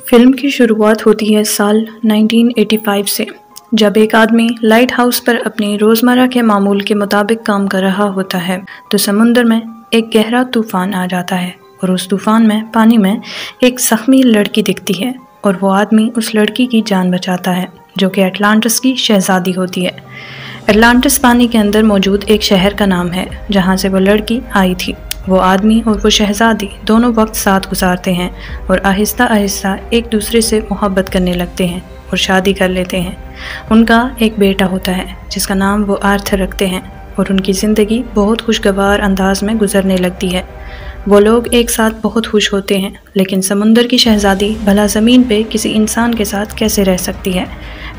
Film की शुरुआत होती है साल 1985 से, जब एक आदमी लाइट हाउस पर अपनी रोज़मर्रा के मामूल के मुताबिक काम कर रहा होता है तो समुंदर में एक गहरा तूफान आ जाता है और उस तूफान में पानी में एक ज़ख्मी लड़की दिखती है और वो आदमी उस लड़की की जान बचाता है, जो कि अटलांटिस की शहज़ादी होती है। अटलांटिस पानी के अंदर मौजूद एक शहर का नाम है जहाँ से वो लड़की आई थी। वो आदमी और वो शहज़ादी दोनों वक्त साथ गुजारते हैं और आहिस्ता आहिस्ता एक दूसरे से मोहब्बत करने लगते हैं और शादी कर लेते हैं। उनका एक बेटा होता है जिसका नाम वो आर्थर रखते हैं और उनकी ज़िंदगी बहुत खुशगवार अंदाज में गुजरने लगती है। वो लोग एक साथ बहुत खुश होते हैं, लेकिन समुंदर की शहज़ादी भला ज़मीन पे किसी इंसान के साथ कैसे रह सकती है।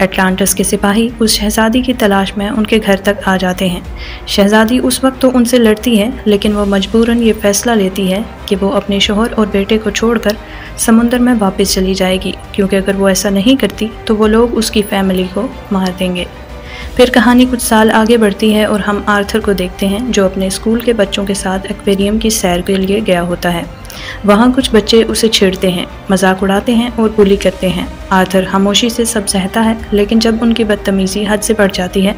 अटलांटिस के सिपाही उस शहज़ादी की तलाश में उनके घर तक आ जाते हैं। शहज़ादी उस वक्त तो उनसे लड़ती है, लेकिन वो मजबूरन ये फ़ैसला लेती है कि वो अपने शोहर और बेटे को छोड़कर समुंदर में वापस चली जाएगी, क्योंकि अगर वो ऐसा नहीं करती तो वो लोग उसकी फैमिली को मार देंगे। फिर कहानी कुछ साल आगे बढ़ती है और हम आर्थर को देखते हैं जो अपने स्कूल के बच्चों के साथ एक्वेरियम की सैर के लिए गया होता है। वहाँ कुछ बच्चे उसे छेड़ते हैं, मजाक उड़ाते हैं और बुली करते हैं। आर्थर खामोशी से सब सहता है, लेकिन जब उनकी बदतमीज़ी हद से बढ़ जाती है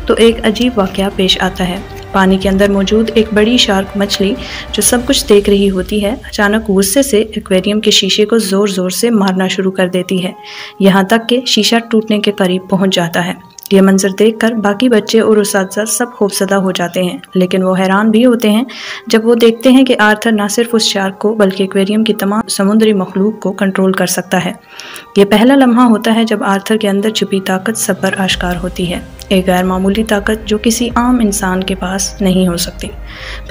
तो एक अजीब वाक़या पेश आता है। पानी के अंदर मौजूद एक बड़ी शार्क मछली जो सब कुछ देख रही होती है, अचानक गुस्से से एक्वेरियम के शीशे को ज़ोर ज़ोर से मारना शुरू कर देती है, यहाँ तक कि शीशा टूटने के करीब पहुँच जाता है। ये मंजर देखकर बाकी बच्चे और उस्ताद सब खौफज़दा हो जाते हैं, लेकिन वो हैरान भी होते हैं जब वो देखते हैं कि आर्थर न सिर्फ उस शार्क को बल्कि एक्वेरियम की तमाम समुद्री मखलूक को कंट्रोल कर सकता है। ये पहला लम्हा होता है जब आर्थर के अंदर छुपी ताकत सब पर आश्कार होती है, एक गैर मामूली ताकत जो किसी आम इंसान के पास नहीं हो सकती।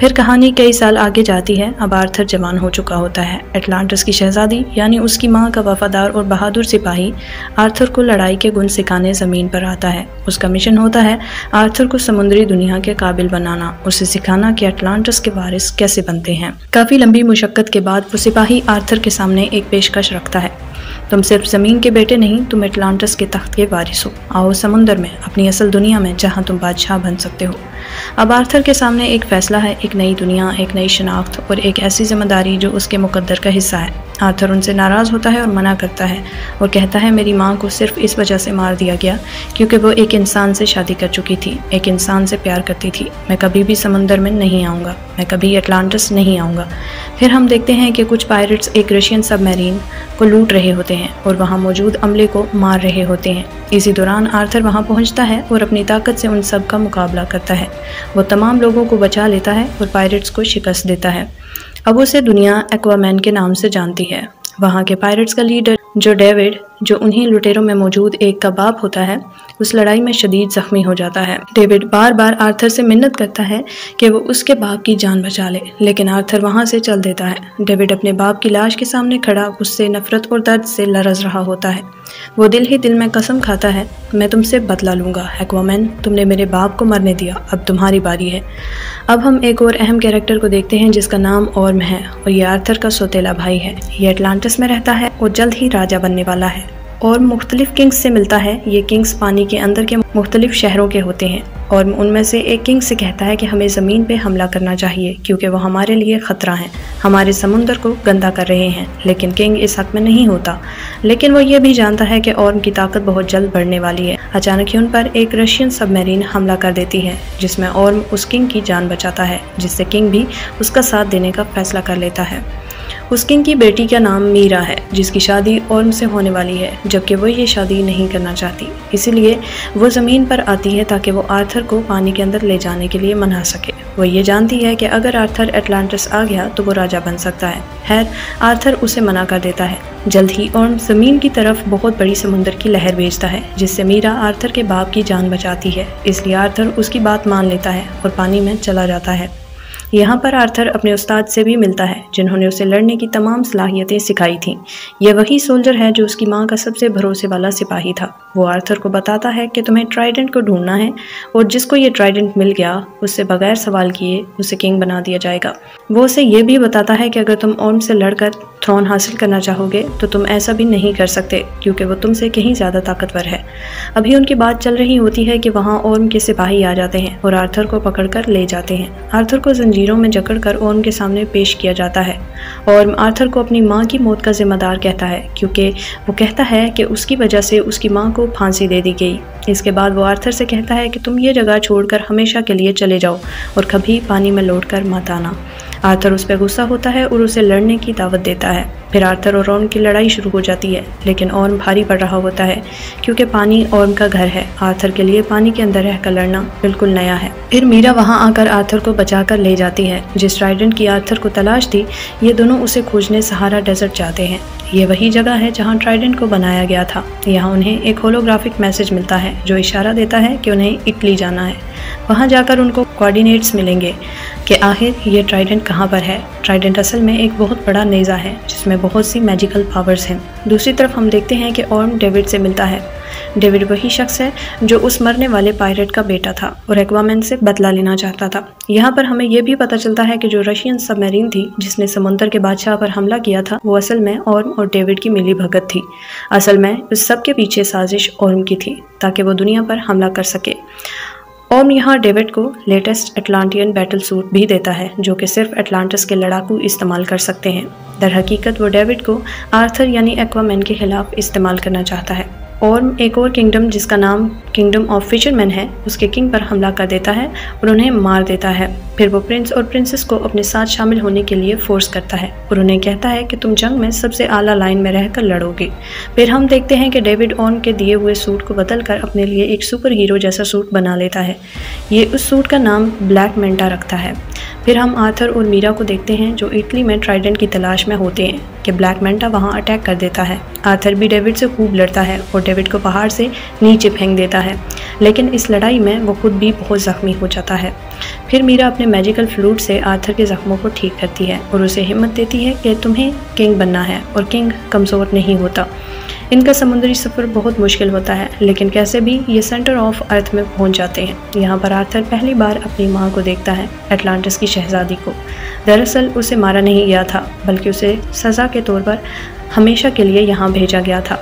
फिर कहानी कई साल आगे जाती है। अब आर्थर जवान हो चुका होता है। अटलांटिस की शहज़ादी यानी उसकी माँ का वफादार और बहादुर सिपाही आर्थर को लड़ाई के गुण सिखाने ज़मीन पर आता है। उसका मिशन होता है आर्थर को समुद्री दुनिया के काबिल बनाना, उसे सिखाना कि अटलांटिस के वारिस कैसे बनते हैं। काफ़ी लंबी मुशक्क़त के बाद वो सिपाही आर्थर के सामने एक पेशकश रखता है, तुम सिर्फ ज़मीन के बेटे नहीं, तुम अटलांटिस के तख्त के वारिस हो। आओ समुंदर में, अपनी असल दुनिया में, जहां तुम बादशाह बन सकते हो। अब आर्थर के सामने एक फ़ैसला है, एक नई दुनिया, एक नई शनाख्त और एक ऐसी जिम्मेदारी जो उसके मुकद्दर का हिस्सा है। आर्थर उनसे नाराज़ होता है और मना करता है और कहता है मेरी माँ को सिर्फ इस वजह से मार दिया गया क्योंकि वो एक इंसान से शादी कर चुकी थी, एक इंसान से प्यार करती थी। मैं कभी भी समुंदर में नहीं आऊँगा, मैं कभी अटलांटिस नहीं आऊँगा। फिर हम देखते हैं कि कुछ पायरेट्स एक रशियन सबमरीन को लूट रहे होते हैं और वहाँ मौजूद अमले को मार रहे होते हैं। इसी दौरान आर्थर वहाँ पहुँचता है और अपनी ताकत से उन सब का मुकाबला करता है। वो तमाम लोगों को बचा लेता है और पायरेट्स को शिकस्त देता है। अब उसे दुनिया एक्वामैन के नाम से जानती है। वहाँ के पायरेट्स का लीडर जो डेविड, जो उन्हीं लुटेरों में मौजूद एक का बाप होता है, उस लड़ाई में शदीद ज़ख्मी हो जाता है। डेविड बार बार आर्थर से मिन्नत करता है कि वो उसके बाप की जान बचा ले, लेकिन आर्थर वहाँ से चल देता है। डेविड अपने बाप की लाश के सामने खड़ा गुस्से, नफरत और दर्द से लरज़ रहा होता है। वो दिल ही दिल में कसम खाता है, मैं तुमसे बदला लूँगा एक्वामैन, तुमने मेरे बाप को मरने दिया, अब तुम्हारी बारी है। अब हम एक और अहम कैरेक्टर को देखते हैं जिसका नाम ऑर्म है और ये आर्थर का सौतेला भाई है। ये अटलांटिस में रहता है और जल्द ही राजा बनने वाला है और मुख्तलिफ किंग्स से मिलता है। ये किंग्स पानी के अंदर के मुख्तलिफ शहरों के होते हैं और उनमें से एक किंग से कहता है कि हमें ज़मीन पे हमला करना चाहिए क्योंकि वो हमारे लिए ख़तरा हैं, हमारे समुंदर को गंदा कर रहे हैं। लेकिन किंग इस हक़ में नहीं होता, लेकिन वो ये भी जानता है कि ऑर्म की ताकत बहुत जल्द बढ़ने वाली है। अचानक ही उन पर एक रशियन सबमरीन हमला कर देती है जिसमें ऑर्म उस किंग की जान बचाता है, जिससे किंग भी उसका साथ देने का फैसला कर लेता है। उस किंग की बेटी का नाम मीरा है जिसकी शादी ऑर्म से होने वाली है, जबकि वो ये शादी नहीं करना चाहती। इसीलिए वो ज़मीन पर आती है ताकि वो आर्थर को पानी के अंदर ले जाने के लिए मना सके। वो ये जानती है कि अगर आर्थर अटलांटिस आ गया तो वो राजा बन सकता है। खैर, आर्थर उसे मना कर देता है। जल्द ही ऑर्म ज़मीन की तरफ बहुत बड़ी समुंदर की लहर भेजता है जिससे मीरा आर्थर के बाप की जान बचाती है। इसलिए आर्थर उसकी बात मान लेता है और पानी में चला जाता है। यहाँ पर आर्थर अपने उस्ताद से भी मिलता है जिन्होंने उसे लड़ने की तमाम सलाहियतें सिखाई थीं। यह वही सोल्जर है जो उसकी माँ का सबसे भरोसे वाला सिपाही था। वो आर्थर को बताता है कि तुम्हें ट्राइडेंट को ढूंढना है और जिसको ये ट्राइडेंट मिल गया उससे बगैर सवाल किए उसे किंग बना दिया जाएगा। वो उसे ये भी बताता है कि अगर तुम ऑर्म से लड़कर थ्रोन हासिल करना चाहोगे तो तुम ऐसा भी नहीं कर सकते क्योंकि वो तुमसे कहीं ज़्यादा ताकतवर है। अभी उनकी बात चल रही होती है कि वहाँ ओर्म के सिपाही आ जाते हैं और आर्थर को पकड़कर ले जाते हैं। आर्थर को जंजीरों में जकड़कर ओर्म के सामने पेश किया जाता है और आर्थर को अपनी माँ की मौत का जिम्मेदार कहता है क्योंकि वो कहता है कि उसकी वजह से उसकी माँ को फांसी दे दी गई। इसके बाद वो आर्थर से कहता है कि तुम ये जगह छोड़कर हमेशा के लिए चले जाओ और कभी पानी में लौटकर मत आना। आर्थर उस पर गुस्सा होता है और उसे लड़ने की दावत देता है। फिर आर्थर और ओर्म की लड़ाई शुरू हो जाती है, लेकिन ओर्म भारी पड़ रहा होता है क्योंकि पानी ओर्म का घर है। आर्थर के लिए पानी के अंदर रहकर लड़ना बिल्कुल नया है। फिर मीरा वहां आकर आर्थर को बचाकर ले जाती है। जिस ट्राइडेंट की आर्थर को तलाश थी, ये दोनों उसे खोजने सहारा डेजर्ट जाते हैं। ये वही जगह है जहाँ ट्राइडेंट को बनाया गया था। यहाँ उन्हें एक होलोग्राफिक मैसेज मिलता है जो इशारा देता है कि उन्हें इटली जाना है। वहाँ जाकर उनको कोऑर्डिनेट्स मिलेंगे कि आखिर ये ट्राइडेंट कहाँ पर है। ट्राइडेंट असल में एक बहुत बड़ा नेज़ा है जिसमें बहुत सी मैजिकल पावर्स हैं। दूसरी तरफ हम देखते हैं कि ओर्म डेविड से मिलता है। डेविड वही शख्स है जो उस मरने वाले पायरेट का बेटा था और एक्वामैन से बदला लेना चाहता था। यहाँ पर हमें यह भी पता चलता है कि जो रशियन सबमरीन थी जिसने समुद्र के बादशाह पर हमला किया था, वो असल में ओर्म और डेविड की मिली भगत थी। असल में इस सब के पीछे साजिश ओर्म की थी ताकि वो दुनिया पर हमला कर सके। ओर्म यहाँ डेविड को लेटेस्ट एटलांटियन बैटल सूट भी देता है जो कि सिर्फ एटलांटिस के लड़ाकू इस्तेमाल कर सकते हैं। दर हकीकत वो डेविड को आर्थर यानी एक्वामैन के खिलाफ इस्तेमाल करना चाहता है। ओर्म एक और किंगडम जिसका नाम किंगडम ऑफ फिशरमैन है, उसके किंग पर हमला कर देता है और उन्हें मार देता है। फिर वो प्रिंस और प्रिंसेस को अपने साथ शामिल होने के लिए फोर्स करता है और उन्हें कहता है कि तुम जंग में सबसे आला लाइन में रहकर लड़ोगे। फिर हम देखते हैं कि डेविड ओर्म के दिए हुए सूट को बदलकर अपने लिए एक सुपर हीरो जैसा सूट बना लेता है। ये उस सूट का नाम ब्लैक मेंटा रखता है। फिर हम आर्थर और मीरा को देखते हैं जो इटली में ट्राइडेंट की तलाश में होते हैं कि ब्लैक मेंटा वहां अटैक कर देता है। आर्थर भी डेविड से खूब लड़ता है और डेविड को पहाड़ से नीचे फेंक देता है, लेकिन इस लड़ाई में वो खुद भी बहुत ज़ख्मी हो जाता है। फिर मीरा अपने मैजिकल फ्लूट से आर्थर के ज़ख्मों को ठीक करती है और उसे हिम्मत देती है कि तुम्हें किंग बनना है और किंग कमज़ोर नहीं होता। इनका समुद्री सफ़र बहुत मुश्किल होता है, लेकिन कैसे भी ये सेंटर ऑफ अर्थ में पहुंच जाते हैं। यहाँ पर आर्थर पहली बार अपनी माँ को देखता है, एटलांटिस की शहजादी को। दरअसल उसे मारा नहीं गया था, बल्कि उसे सज़ा के तौर पर हमेशा के लिए यहाँ भेजा गया था।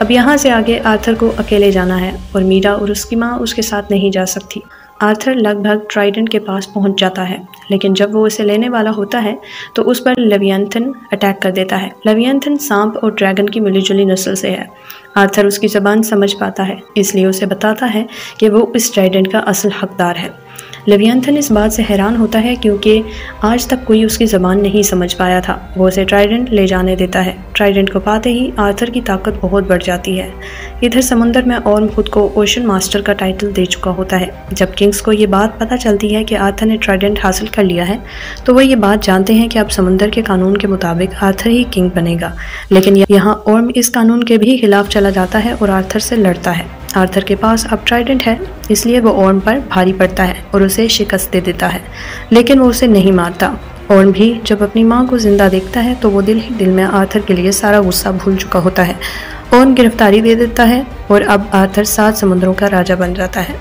अब यहाँ से आगे आर्थर को अकेले जाना है और मीरा और उसकी माँ उसके साथ नहीं जा सकती। आर्थर लगभग ट्राइडेंट के पास पहुंच जाता है, लेकिन जब वो उसे लेने वाला होता है तो उस पर लेवियंथन अटैक कर देता है। लेवियंथन सांप और ड्रैगन की मिलीजुली नस्ल से है। आर्थर उसकी ज़बान समझ पाता है, इसलिए उसे बताता है कि वो इस ट्राइडेंट का असल हकदार है। लेवियंथन इस बात से हैरान होता है क्योंकि आज तक कोई उसकी ज़बान नहीं समझ पाया था। वो उसे ट्राइडेंट ले जाने देता है। ट्राइडेंट को पाते ही आर्थर की ताकत बहुत बढ़ जाती है। इधर समुंदर में ओर्म खुद को ओशन मास्टर का टाइटल दे चुका होता है। जब किंग्स को ये बात पता चलती है कि आर्थर ने ट्राइडेंट हासिल कर लिया है, तो वो ये बात जानते हैं कि अब समुंदर के कानून के मुताबिक आर्थर ही किंग बनेगा। लेकिन यहाँ ओर्म इस कानून के भी खिलाफ चला जाता है और आर्थर से लड़ता है। आर्थर के पास अब ट्राइडेंट है, इसलिए वो ओर्म पर भारी पड़ता है और उसे शिकस्त दे देता है, लेकिन वो उसे नहीं मारता। ओर्म भी जब अपनी माँ को जिंदा देखता है तो वो दिल ही दिल में आर्थर के लिए सारा गुस्सा भूल चुका होता है। ओर्म गिरफ्तारी दे देता है और अब आर्थर 7 समुद्रों का राजा बन जाता है।